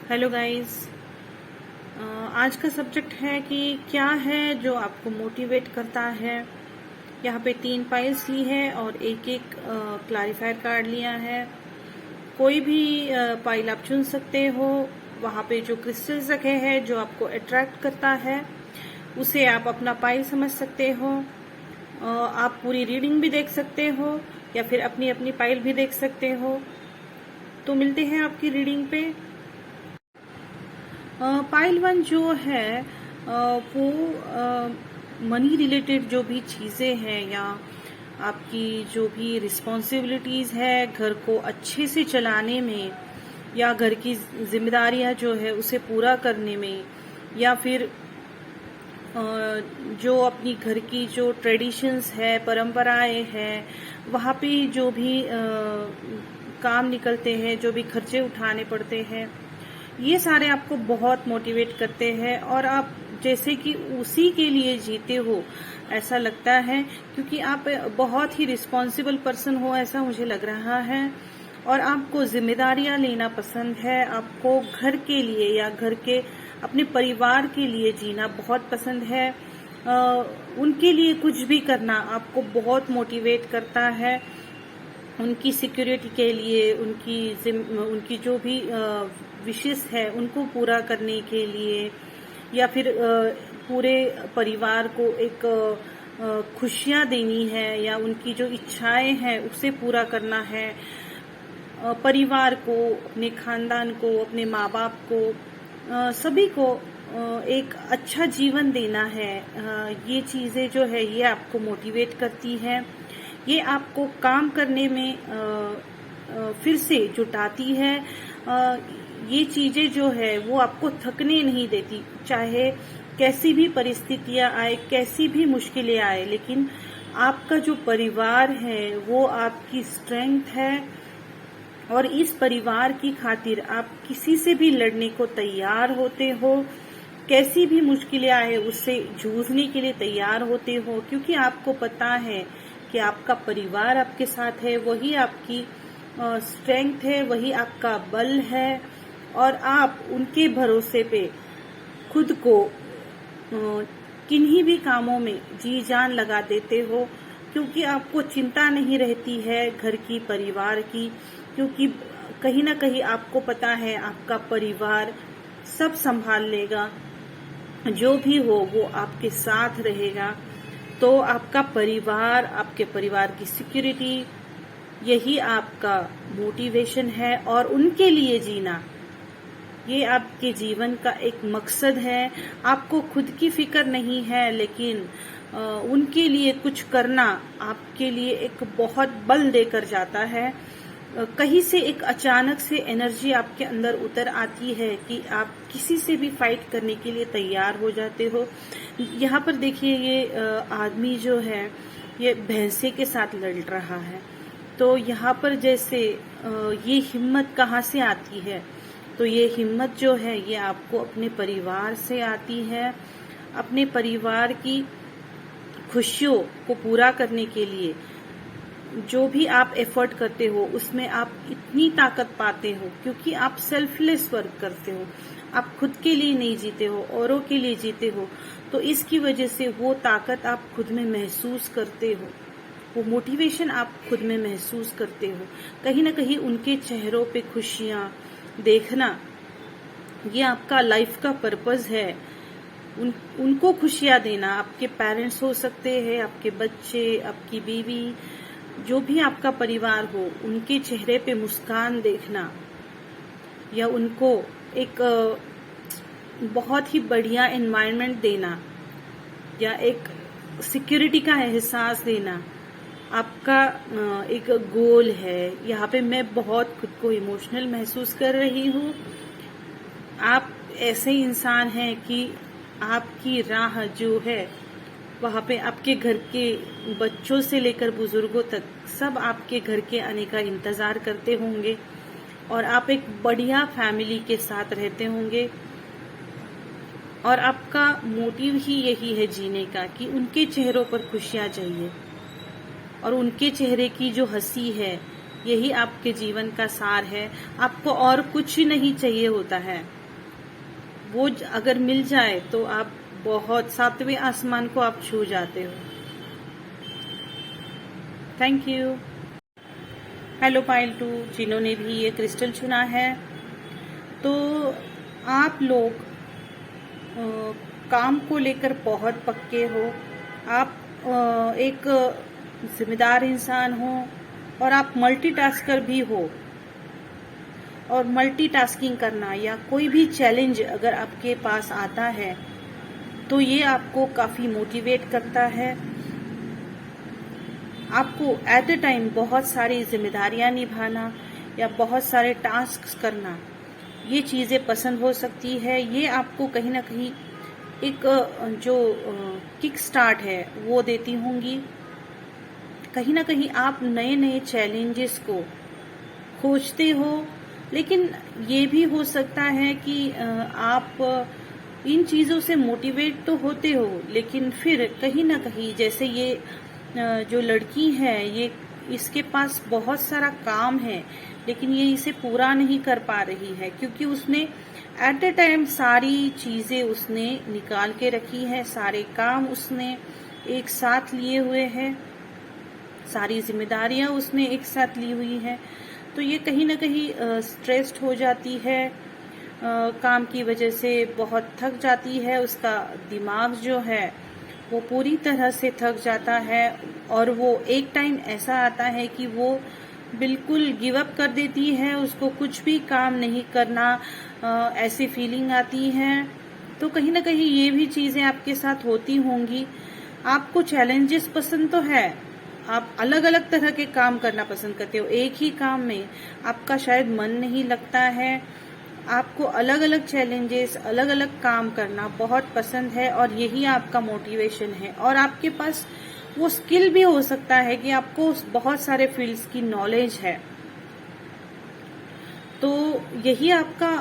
Hello guys. आज का subject है कि क्या है जो आपको मोटिवेट करता है। यहाँ पे 3 पाइल्स ली है और एक एक क्लैरिफायर कार्ड लिया है। कोई भी पाइल आप चुन सकते हो। वहाँ पे जो क्रिस्टल्स रखे हैं जो आपको अट्रैक्ट करता है उसे आप अपना पाइल समझ सकते हो। आप पूरी रीडिंग भी देख सकते हो या फिर अपनी अपनी पाइल भी देख सकते हो। तो मिलते हैं आपकी रीडिंग पे। पाइल 1 जो है वो मनी रिलेटेड जो भी चीजें हैं या आपकी जो भी रिस्पॉन्सिबिलिटीज है घर को अच्छे से चलाने में या घर की जिम्मेदारियां जो है उसे पूरा करने में या फिर जो अपनी घर की जो ट्रेडिशंस है परंपराएं हैं वहाँ पे जो भी काम निकलते हैं जो भी खर्चे उठाने पड़ते हैं ये सारे आपको बहुत मोटिवेट करते हैं और आप जैसे कि उसी के लिए जीते हो ऐसा लगता है, क्योंकि आप बहुत ही रिस्पॉन्सिबल पर्सन हो ऐसा मुझे लग रहा है और आपको जिम्मेदारियां लेना पसंद है। आपको घर के लिए या घर के अपने परिवार के लिए जीना बहुत पसंद है। उनके लिए कुछ भी करना आपको बहुत मोटिवेट करता है। उनकी सिक्योरिटी के लिए उनकी जो भी विशेष है उनको पूरा करने के लिए या फिर पूरे परिवार को एक खुशियां देनी है या उनकी जो इच्छाएं हैं उसे पूरा करना है। परिवार को, अपने खानदान को, अपने माँ बाप को, सभी को एक अच्छा जीवन देना है। ये चीजें जो है ये आपको मोटिवेट करती है। ये आपको काम करने में फिर से जुटाती है। ये चीजें जो है वो आपको थकने नहीं देती, चाहे कैसी भी परिस्थितियां आए, कैसी भी मुश्किलें आए, लेकिन आपका जो परिवार है वो आपकी स्ट्रेंथ है और इस परिवार की खातिर आप किसी से भी लड़ने को तैयार होते हो। कैसी भी मुश्किलें आए उससे जूझने के लिए तैयार होते हो, क्योंकि आपको पता है कि आपका परिवार आपके साथ है, वही आपकी स्ट्रेंथ है, वही आपका बल है और आप उनके भरोसे पे खुद को किन्हीं भी कामों में जी जान लगा देते हो, क्योंकि आपको चिंता नहीं रहती है घर की, परिवार की, क्योंकि कहीं ना कहीं आपको पता है आपका परिवार सब संभाल लेगा। जो भी हो वो आपके साथ रहेगा। तो आपका परिवार, आपके परिवार की सिक्योरिटी, यही आपका मोटिवेशन है और उनके लिए जीना ये आपके जीवन का एक मकसद है। आपको खुद की फिक्र नहीं है, लेकिन उनके लिए कुछ करना आपके लिए एक बहुत बल देकर जाता है। कहीं से एक अचानक से एनर्जी आपके अंदर उतर आती है कि आप किसी से भी फाइट करने के लिए तैयार हो जाते हो। यहाँ पर देखिए ये आदमी जो है ये भैंसे के साथ लड़ रहा है, तो यहाँ पर जैसे ये हिम्मत कहाँ से आती है, तो ये हिम्मत जो है ये आपको अपने परिवार से आती है। अपने परिवार की खुशियों को पूरा करने के लिए जो भी आप एफर्ट करते हो उसमें आप इतनी ताकत पाते हो, क्योंकि आप सेल्फलेस वर्क करते हो। आप खुद के लिए नहीं जीते हो, औरों के लिए जीते हो। तो इसकी वजह से वो ताकत आप खुद में महसूस करते हो, वो मोटिवेशन आप खुद में महसूस करते हो। कहीं ना कहीं उनके चेहरों पे खुशियां देखना ये आपका लाइफ का पर्पस है। उनको खुशियां देना। आपके पेरेंट्स हो सकते हैं, आपके बच्चे, आपकी बीवी, जो भी आपका परिवार हो, उनके चेहरे पे मुस्कान देखना या उनको एक बहुत ही बढ़िया एनवायरनमेंट देना या एक सिक्योरिटी का एहसास देना आपका एक गोल है। यहाँ पे मैं बहुत खुद को इमोशनल महसूस कर रही हूँ। आप ऐसे इंसान हैं कि आपकी राह जो है वहाँ पे आपके घर के बच्चों से लेकर बुजुर्गों तक सब आपके घर के आने का इंतजार करते होंगे और आप एक बढ़िया फैमिली के साथ रहते होंगे और आपका मोटिव ही यही है जीने का कि उनके चेहरों पर खुशियां चाहिए और उनके चेहरे की जो हंसी है यही आपके जीवन का सार है। आपको और कुछ नहीं चाहिए होता है। वो अगर मिल जाए तो आप बहुत सातवें आसमान को आप छू जाते हो। Thank you. हेलो पाइल 2, जिन्होंने भी ये क्रिस्टल चुना है, तो आप लोग काम को लेकर बहुत पक्के हो। आप एक जिम्मेदार इंसान हो और आप मल्टीटास्कर भी हो। और मल्टीटास्किंग करना या कोई भी चैलेंज अगर आपके पास आता है तो ये आपको काफी मोटिवेट करता है। आपको एट अ टाइम बहुत सारी जिम्मेदारियां निभाना या बहुत सारे टास्क करना, ये चीजें पसंद हो सकती है। ये आपको कहीं ना कहीं एक जो किक स्टार्ट है वो देती होंगी। कहीं ना कहीं आप नए नए चैलेंजेस को खोजते हो, लेकिन ये भी हो सकता है कि आप इन चीजों से मोटिवेट तो होते हो, लेकिन फिर कहीं ना कहीं जैसे ये जो लड़की है, ये इसके पास बहुत सारा काम है लेकिन ये इसे पूरा नहीं कर पा रही है, क्योंकि उसने एट अ टाइम सारी चीजें उसने निकाल के रखी है, सारे काम उसने एक साथ लिए हुए हैं, सारी जिम्मेदारियां उसने एक साथ ली हुई है। तो ये कहीं ना कहीं स्ट्रेस्ड हो जाती है, काम की वजह से बहुत थक जाती है। उसका दिमाग जो है वो पूरी तरह से थक जाता है और वो एक टाइम ऐसा आता है कि वो बिल्कुल गिव अप कर देती है, उसको कुछ भी काम नहीं करना, ऐसी फीलिंग आती है। तो कहीं ना कहीं ये भी चीजें आपके साथ होती होंगी। आपको चैलेंजेस पसंद तो है, आप अलग अलग तरह के काम करना पसंद करते हो, एक ही काम में आपका शायद मन नहीं लगता है। आपको अलग अलग चैलेंजेस, अलग अलग काम करना बहुत पसंद है और यही आपका मोटिवेशन है। और आपके पास वो स्किल भी हो सकता है कि आपको बहुत सारे फील्ड्स की नॉलेज है, तो यही आपका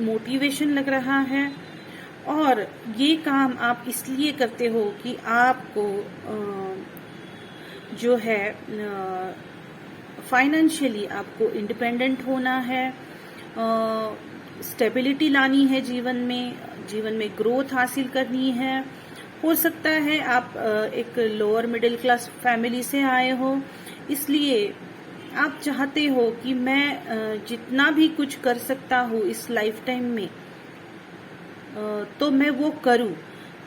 मोटिवेशन लग रहा है। और ये काम आप इसलिए करते हो कि आपको जो है फाइनेंशियली आपको इंडिपेंडेंट होना है, स्टेबिलिटी लानी है जीवन में ग्रोथ हासिल करनी है। हो सकता है आप एक लोअर मिडिल क्लास फैमिली से आए हो, इसलिए आप चाहते हो कि मैं जितना भी कुछ कर सकता हूँ इस लाइफ टाइम में तो मैं वो करूँ,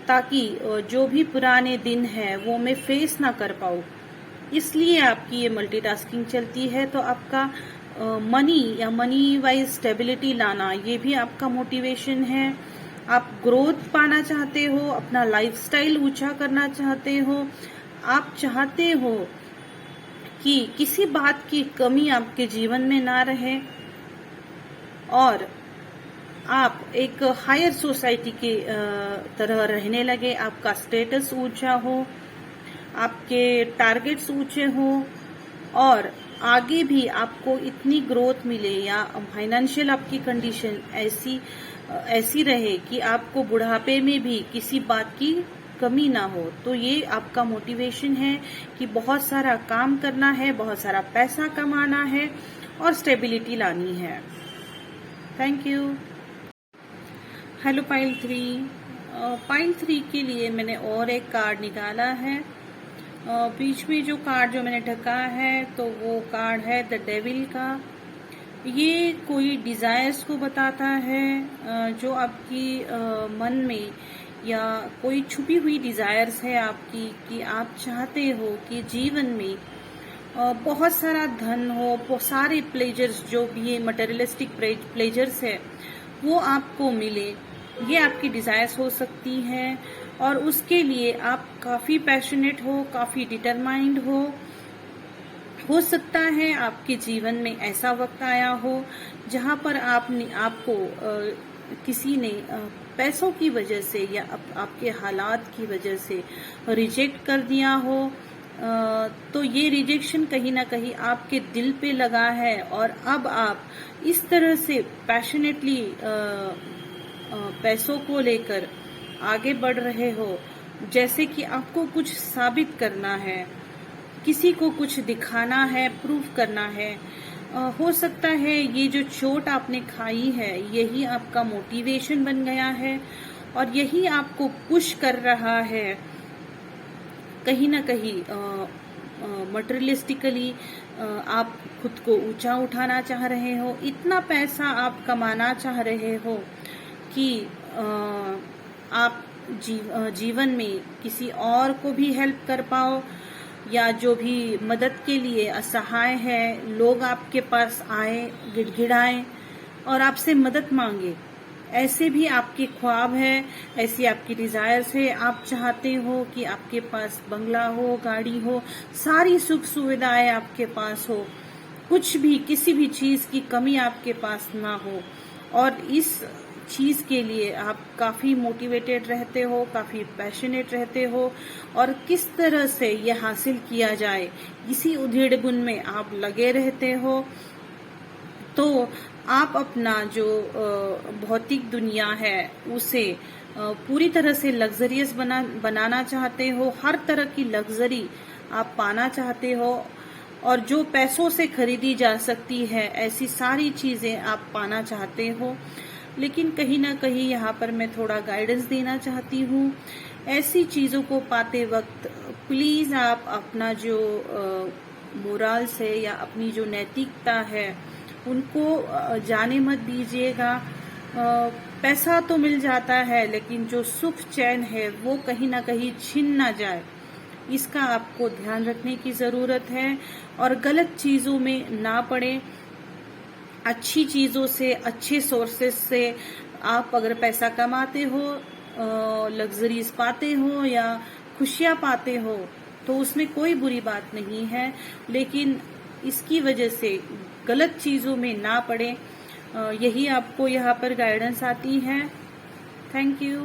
ताकि जो भी पुराने दिन है वो मैं फेस ना कर पाऊँ। इसलिए आपकी ये मल्टीटास्किंग चलती है। तो आपका मनी या मनी वाइज स्टेबिलिटी लाना, ये भी आपका मोटिवेशन है। आप ग्रोथ पाना चाहते हो, अपना लाइफस्टाइल ऊंचा करना चाहते हो, आप चाहते हो कि किसी बात की कमी आपके जीवन में ना रहे और आप एक हायर सोसाइटी के तरह रहने लगे, आपका स्टेटस ऊंचा हो, आपके टारगेट्स ऊंचे हो और आगे भी आपको इतनी ग्रोथ मिले या फाइनेंशियल आपकी कंडीशन ऐसी रहे कि आपको बुढ़ापे में भी किसी बात की कमी ना हो। तो ये आपका मोटिवेशन है कि बहुत सारा काम करना है, बहुत सारा पैसा कमाना है और स्टेबिलिटी लानी है। Thank you. हेलो पाइल 3 के लिए मैंने और एक कार्ड निकाला है। बीच में जो कार्ड जो मैंने ढका है तो वो कार्ड है द डेविल का। ये कोई डिजायर्स को बताता है, जो आपकी मन में या कोई छुपी हुई डिजायर्स है आपकी, कि आप चाहते हो कि जीवन में बहुत सारा धन हो, बहुत सारे प्लेजर्स जो भी ये मटेरियलिस्टिक प्लेजर्स है वो आपको मिले। ये आपकी डिजायर्स हो सकती हैं और उसके लिए आप काफी पैशनेट हो, काफी डिटरमाइंड हो सकता है आपके जीवन में ऐसा वक्त आया हो जहां पर आपको किसी ने पैसों की वजह से या आपके हालात की वजह से रिजेक्ट कर दिया हो। तो ये रिजेक्शन कहीं ना कहीं आपके दिल पे लगा है और अब आप इस तरह से पैशनेटली पैसों को लेकर आगे बढ़ रहे हो जैसे कि आपको कुछ साबित करना है, किसी को कुछ दिखाना है, प्रूफ करना है। हो सकता है ये जो चोट आपने खाई है यही आपका मोटिवेशन बन गया है और यही आपको पुश कर रहा है कहीं ना कहीं मटेरियलिस्टिकली आप खुद को ऊंचा उठाना चाह रहे हो, इतना पैसा आप कमाना चाह रहे हो कि आप जीवन में किसी और को भी हेल्प कर पाओ, या जो भी मदद के लिए असहाय है लोग आपके पास आए, गिड़गिड़ाएं और आपसे मदद मांगे। ऐसे भी आपके ख्वाब है, ऐसी आपकी डिजायर्स है। आप चाहते हो कि आपके पास बंगला हो, गाड़ी हो, सारी सुख सुविधाएं आपके पास हो, कुछ भी किसी भी चीज की कमी आपके पास ना हो। और इस चीज के लिए आप काफी मोटिवेटेड रहते हो, काफी पैशनेट रहते हो और किस तरह से ये हासिल किया जाए इसी उधेड़-बुन में आप लगे रहते हो। तो आप अपना जो भौतिक दुनिया है उसे पूरी तरह से लग्जरियस बनाना चाहते हो, हर तरह की लग्जरी आप पाना चाहते हो और जो पैसों से खरीदी जा सकती है ऐसी सारी चीजें आप पाना चाहते हो। लेकिन कहीं ना कहीं यहाँ पर मैं थोड़ा गाइडेंस देना चाहती हूँ। ऐसी चीजों को पाते वक्त प्लीज आप अपना जो मोरल्स है या अपनी जो नैतिकता है उनको जाने मत दीजिएगा। पैसा तो मिल जाता है लेकिन जो सुख चैन है वो कहीं ना कहीं छिन ना जाए, इसका आपको ध्यान रखने की जरूरत है और गलत चीजों में ना पड़े। अच्छी चीजों से, अच्छे सोर्सेस से आप अगर पैसा कमाते हो, लग्जरीज पाते हो या खुशियां पाते हो तो उसमें कोई बुरी बात नहीं है, लेकिन इसकी वजह से गलत चीजों में ना पड़े, यही आपको यहाँ पर गाइडेंस आती है। Thank you.